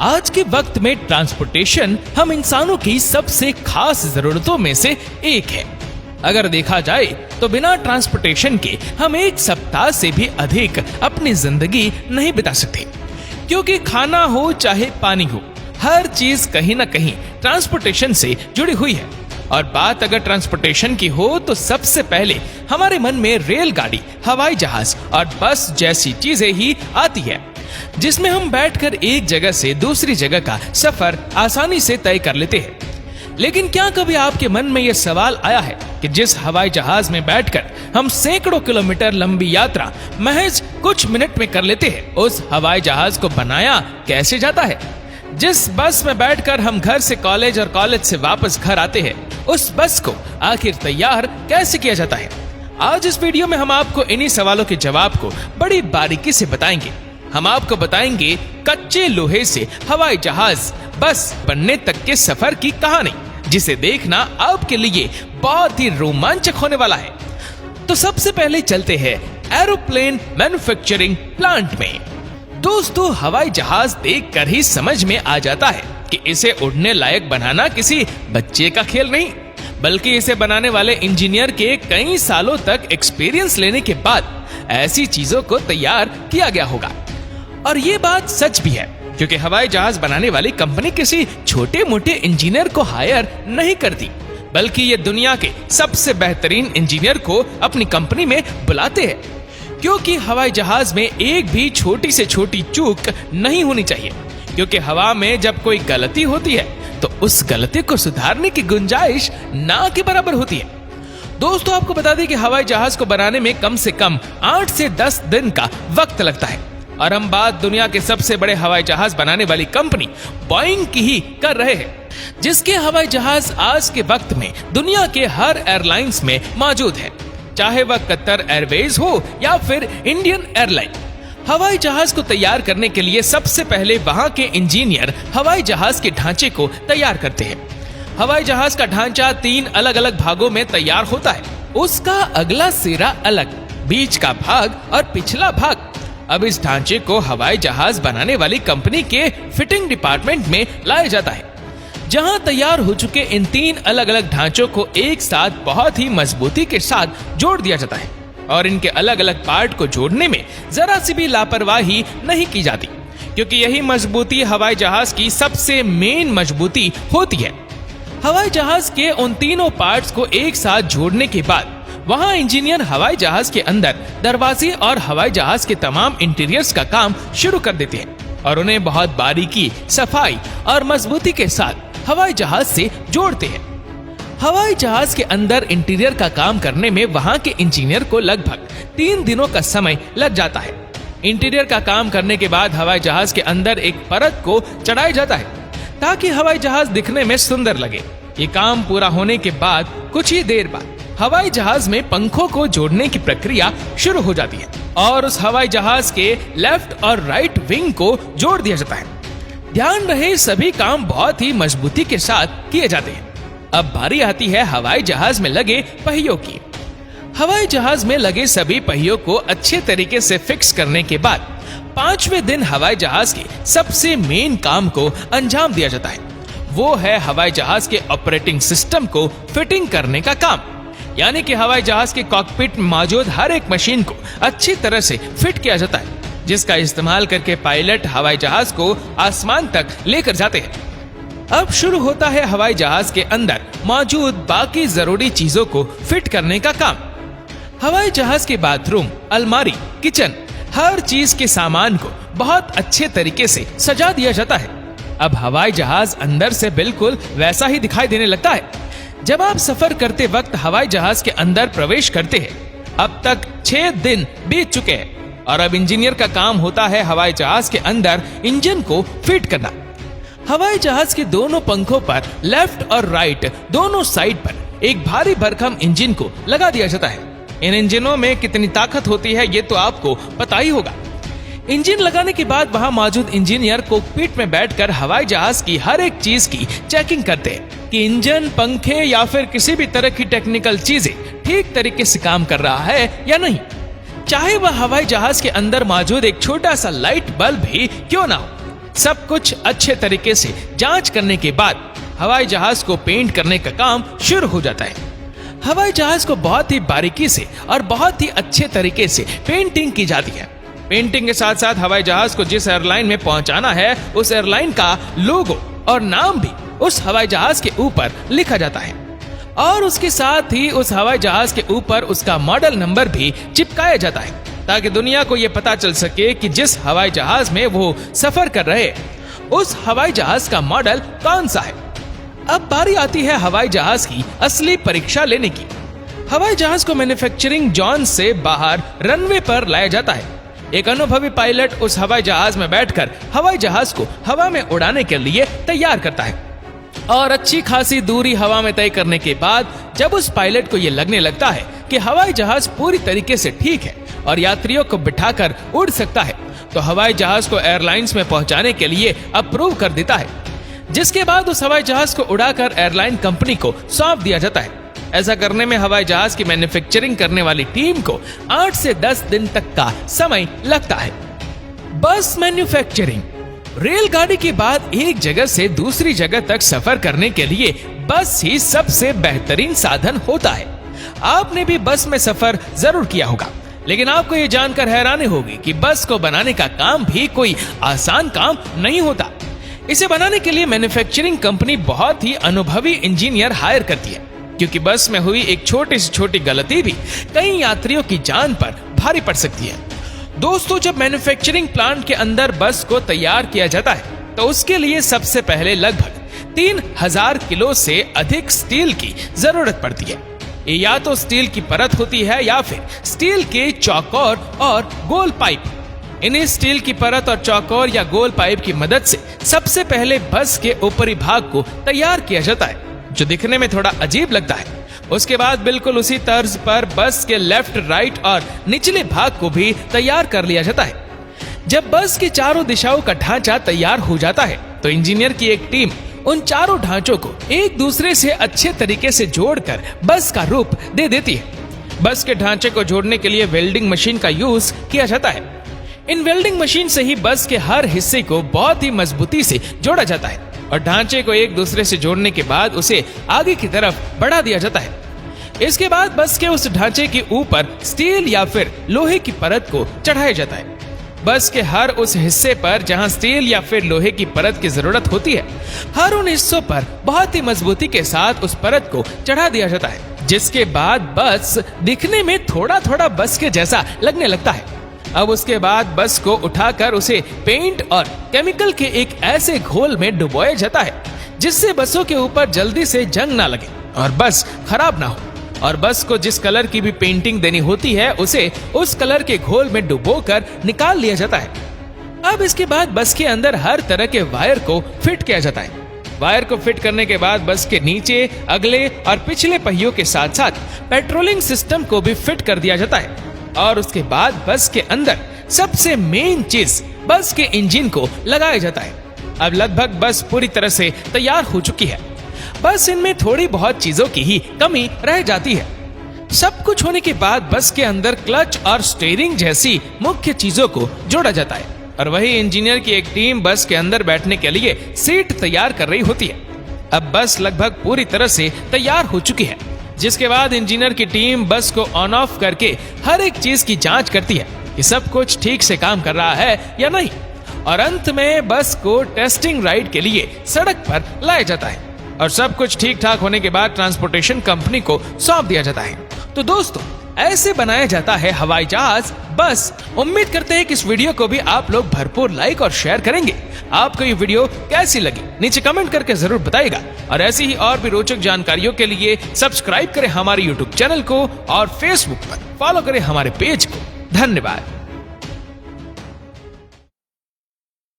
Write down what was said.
आज के वक्त में ट्रांसपोर्टेशन हम इंसानों की सबसे खास जरूरतों में से एक है। अगर देखा जाए तो बिना ट्रांसपोर्टेशन के हम एक सप्ताह से भी अधिक अपनी जिंदगी नहीं बिता सकते, क्योंकि खाना हो चाहे पानी हो, हर चीज कहीं ना कहीं ट्रांसपोर्टेशन से जुड़ी हुई है। और बात अगर ट्रांसपोर्टेशन की हो तो सबसे पहले हमारे मन में रेलगाड़ी, हवाई जहाज और बस जैसी चीजें ही आती है, जिसमें हम बैठकर एक जगह से दूसरी जगह का सफर आसानी से तय कर लेते हैं। लेकिन क्या कभी आपके मन में यह सवाल आया है कि जिस हवाई जहाज में बैठकर हम सैकड़ों किलोमीटर लंबी यात्रा महज कुछ मिनट में कर लेते हैं, उस हवाई जहाज को बनाया कैसे जाता है? जिस बस में बैठकर हम घर से कॉलेज और कॉलेज से वापस घर आते हैं, उस बस को आखिर तैयार कैसे किया जाता है? आज इस वीडियो में हम आपको इन्हीं सवालों के जवाब को बड़ी बारीकी से बताएंगे। हम आपको बताएंगे कच्चे लोहे से हवाई जहाज बस बनने तक के सफर की कहानी, जिसे देखना आपके लिए बहुत ही रोमांचक होने वाला है। तो सबसे पहले चलते हैं एरोप्लेन मैन्युफैक्चरिंग प्लांट में। दोस्तों, हवाई जहाज देखकर ही समझ में आ जाता है कि इसे उड़ने लायक बनाना किसी बच्चे का खेल नहीं, बल्कि इसे बनाने वाले इंजीनियर के कई सालों तक एक्सपीरियंस लेने के बाद ऐसी चीजों को तैयार किया गया होगा। और ये बात सच भी है, क्योंकि हवाई जहाज बनाने वाली कंपनी किसी छोटे मोटे इंजीनियर को हायर नहीं करती, बल्कि ये दुनिया के सबसे बेहतरीन इंजीनियर को अपनी कंपनी में बुलाते हैं, क्योंकि हवाई जहाज में एक भी छोटी से छोटी चूक नहीं होनी चाहिए। क्योंकि हवा में जब कोई गलती होती है तो उस गलती को सुधारने की गुंजाइश ना के बराबर होती है। दोस्तों, आपको बता दें कि हवाई जहाज को बनाने में कम से कम 8 से 10 दिन का वक्त लगता है। और हम बात दुनिया के सबसे बड़े हवाई जहाज बनाने वाली कंपनी बोइंग की ही कर रहे हैं, जिसके हवाई जहाज आज के वक्त में दुनिया के हर एयरलाइंस में मौजूद है, चाहे वह कतर एयरवेज हो या फिर इंडियन एयरलाइन। हवाई जहाज को तैयार करने के लिए सबसे पहले वहां के इंजीनियर हवाई जहाज के ढांचे को तैयार करते हैं। हवाई जहाज का ढांचा 3 अलग अलग भागों में तैयार होता है। उसका अगला सिरा अलग, बीच का भाग और पिछला भाग। अब इस ढांचे को हवाई जहाज बनाने वाली कंपनी के फिटिंग डिपार्टमेंट में लाया जाता है, जहां तैयार हो चुके इन 3 अलग अलग ढांचों को एक साथ बहुत ही मजबूती के साथ जोड़ दिया जाता है। और इनके अलग अलग पार्ट को जोड़ने में जरा सी भी लापरवाही नहीं की जाती, क्योंकि यही मजबूती हवाई जहाज की सबसे मेन मजबूती होती है। हवाई जहाज के उन तीनों पार्ट्स को एक साथ जोड़ने के बाद वहां इंजीनियर हवाई जहाज के अंदर दरवाजे और हवाई जहाज के तमाम इंटीरियर्स का काम शुरू कर देते हैं और उन्हें बहुत बारीकी, सफाई और मजबूती के साथ हवाई जहाज से जोड़ते हैं। हवाई जहाज के अंदर इंटीरियर का काम करने में वहां के इंजीनियर को लगभग 3 दिनों का समय लग जाता है। इंटीरियर का काम करने के बाद हवाई जहाज के अंदर एक परत को चढ़ाया जाता है, ताकि हवाई जहाज दिखने में सुंदर लगे। ये काम पूरा होने के बाद कुछ ही देर बाद हवाई जहाज में पंखों को जोड़ने की प्रक्रिया शुरू हो जाती है और उस हवाई जहाज के लेफ्ट और राइट विंग को जोड़ दिया जाता है। ध्यान रहे, सभी काम बहुत ही मजबूती के साथ किए जाते हैं। अब बारी आती है हवाई जहाज में लगे पहियों की। हवाई जहाज में लगे सभी पहियों को अच्छे तरीके से फिक्स करने के बाद 5वें दिन हवाई जहाज के सबसे मेन काम को अंजाम दिया जाता है। वो है हवाई जहाज के ऑपरेटिंग सिस्टम को फिटिंग करने का काम, यानी कि हवाई जहाज के कॉकपिट में मौजूद हर एक मशीन को अच्छी तरह से फिट किया जाता है, जिसका इस्तेमाल करके पायलट हवाई जहाज को आसमान तक लेकर जाते हैं। अब शुरू होता है हवाई जहाज के अंदर मौजूद बाकी जरूरी चीजों को फिट करने का काम। हवाई जहाज के बाथरूम, अलमारी, किचन, हर चीज के सामान को बहुत अच्छे तरीके से सजा दिया जाता है। अब हवाई जहाज अंदर से बिल्कुल वैसा ही दिखाई देने लगता है जब आप सफर करते वक्त हवाई जहाज के अंदर प्रवेश करते हैं। अब तक 6 दिन बीत चुके हैं और अब इंजीनियर का काम होता है हवाई जहाज के अंदर इंजन को फिट करना। हवाई जहाज के दोनों पंखों पर लेफ्ट और राइट दोनों साइड पर एक भारी भरकम इंजन को लगा दिया जाता है। इन इंजनों में कितनी ताकत होती है ये तो आपको पता ही होगा। इंजन लगाने के बाद वहां मौजूद इंजीनियर कॉकपिट में बैठकर हवाई जहाज की हर एक चीज की चेकिंग करते हैं कि इंजन, पंखे या फिर किसी भी तरह की टेक्निकल चीजें ठीक तरीके से काम कर रहा है या नहीं, चाहे वह हवाई जहाज के अंदर मौजूद एक छोटा सा लाइट बल्ब ही क्यों ना हो। सब कुछ अच्छे तरीके से जांच करने के बाद हवाई जहाज को पेंट करने का काम शुरू हो जाता है। हवाई जहाज को बहुत ही बारीकी से और बहुत ही अच्छे तरीके से पेंटिंग की जाती है। पेंटिंग के साथ साथ हवाई जहाज को जिस एयरलाइन में पहुंचाना है उस एयरलाइन का लोगो और नाम भी उस हवाई जहाज के ऊपर लिखा जाता है और उसके साथ ही उस हवाई जहाज के ऊपर उसका मॉडल नंबर भी चिपकाया जाता है ताकि दुनिया को यह पता चल सके कि जिस हवाई जहाज में वो सफर कर रहे उस हवाई जहाज का मॉडल कौन सा है। अब बारी आती है हवाई जहाज की असली परीक्षा लेने की। हवाई जहाज को मैन्युफैक्चरिंग जोन से बाहर रनवे पर लाया जाता है। एक अनुभवी पायलट उस हवाई जहाज में बैठकर हवाई जहाज को हवा में उड़ाने के लिए तैयार करता है और अच्छी खासी दूरी हवा में तय करने के बाद जब उस पायलट को यह लगने लगता है कि हवाई जहाज पूरी तरीके से ठीक है और यात्रियों को बिठाकर उड़ सकता है तो हवाई जहाज को एयरलाइंस में पहुंचाने के लिए अप्रूव कर देता है, जिसके बाद उस हवाई जहाज को उड़ाकर एयरलाइन कंपनी को सौंप दिया जाता है। ऐसा करने में हवाई जहाज की मैन्युफैक्चरिंग करने वाली टीम को 8 से 10 दिन तक का समय लगता है। बस मैन्युफैक्चरिंग। रेलगाड़ी के बाद एक जगह से दूसरी जगह तक सफर करने के लिए बस ही सबसे बेहतरीन साधन होता है। आपने भी बस में सफर जरूर किया होगा, लेकिन आपको ये जानकर हैरानी होगी कि बस को बनाने का काम भी कोई आसान काम नहीं होता। इसे बनाने के लिए मैन्युफैक्चरिंग कंपनी बहुत ही अनुभवी इंजीनियर हायर करती है, क्योंकि बस में हुई एक छोटी से छोटी गलती भी कई यात्रियों की जान पर भारी पड़ सकती है। दोस्तों, जब मैन्युफैक्चरिंग प्लांट के अंदर बस को तैयार किया जाता है तो उसके लिए सबसे पहले लगभग 3000 किलो से अधिक स्टील की जरूरत पड़ती है। ये या तो स्टील की परत होती है या फिर स्टील के चौकोर और गोल पाइप। इन्हीं स्टील की परत और चौकोर या गोल पाइप की मदद से सबसे पहले बस के ऊपरी भाग को तैयार किया जाता है, जो दिखने में थोड़ा अजीब लगता है। उसके बाद बिल्कुल उसी तर्ज पर बस के लेफ्ट, राइट और निचले भाग को भी तैयार कर लिया जाता है। जब बस की चारों दिशाओं का ढांचा तैयार हो जाता है तो इंजीनियर की एक टीम उन चारों ढांचों को एक दूसरे से अच्छे तरीके से जोड़कर बस का रूप दे देती है। बस के ढांचे को जोड़ने के लिए वेल्डिंग मशीन का यूज किया जाता है। इन वेल्डिंग मशीन से ही बस के हर हिस्से को बहुत ही मजबूती से जोड़ा जाता है और ढांचे को एक दूसरे से जोड़ने के बाद उसे आगे की तरफ बढ़ा दिया जाता है। इसके बाद बस के उस ढांचे के ऊपर स्टील या फिर लोहे की परत को चढ़ाया जाता है। बस के हर उस हिस्से पर जहां स्टील या फिर लोहे की परत की जरूरत होती है, हर उन हिस्सों पर बहुत ही मजबूती के साथ उस परत को चढ़ा दिया जाता है, जिसके बाद बस दिखने में थोड़ा थोड़ा बस के जैसा लगने लगता है। अब उसके बाद बस को उठाकर उसे पेंट और केमिकल के एक ऐसे घोल में डुबोया जाता है जिससे बसों के ऊपर जल्दी से जंग ना लगे और बस खराब ना हो, और बस को जिस कलर की भी पेंटिंग देनी होती है उसे उस कलर के घोल में डुबोकर निकाल लिया जाता है। अब इसके बाद बस के अंदर हर तरह के वायर को फिट किया जाता है। वायर को फिट करने के बाद बस के नीचे, अगले और पिछले पहियों के साथ साथ पेट्रोलिंग सिस्टम को भी फिट कर दिया जाता है और उसके बाद बस के अंदर सबसे मेन चीज बस के इंजन को लगाया जाता है। अब लगभग बस पूरी तरह से तैयार हो चुकी है। बस इनमें थोड़ी बहुत चीजों की ही कमी रह जाती है। सब कुछ होने के बाद बस के अंदर क्लच और स्टीयरिंग जैसी मुख्य चीजों को जोड़ा जाता है और वही इंजीनियर की एक टीम बस के अंदर बैठने के लिए सीट तैयार कर रही होती है। अब बस लगभग पूरी तरह से तैयार हो चुकी है, जिसके बाद इंजीनियर की टीम बस को ऑन ऑफ करके हर एक चीज की जांच करती है कि सब कुछ ठीक से काम कर रहा है या नहीं, और अंत में बस को टेस्टिंग राइड के लिए सड़क पर लाया जाता है और सब कुछ ठीक ठाक होने के बाद ट्रांसपोर्टेशन कंपनी को सौंप दिया जाता है। तो दोस्तों, ऐसे बनाया जाता है हवाई जहाज बस। उम्मीद करते हैं कि इस वीडियो को भी आप लोग भरपूर लाइक और शेयर करेंगे। आपको ये वीडियो कैसी लगी नीचे कमेंट करके जरूर बताइएगा, और ऐसी ही और भी रोचक जानकारियों के लिए सब्सक्राइब करें हमारे YouTube चैनल को और Facebook पर फॉलो करें हमारे पेज को। धन्यवाद।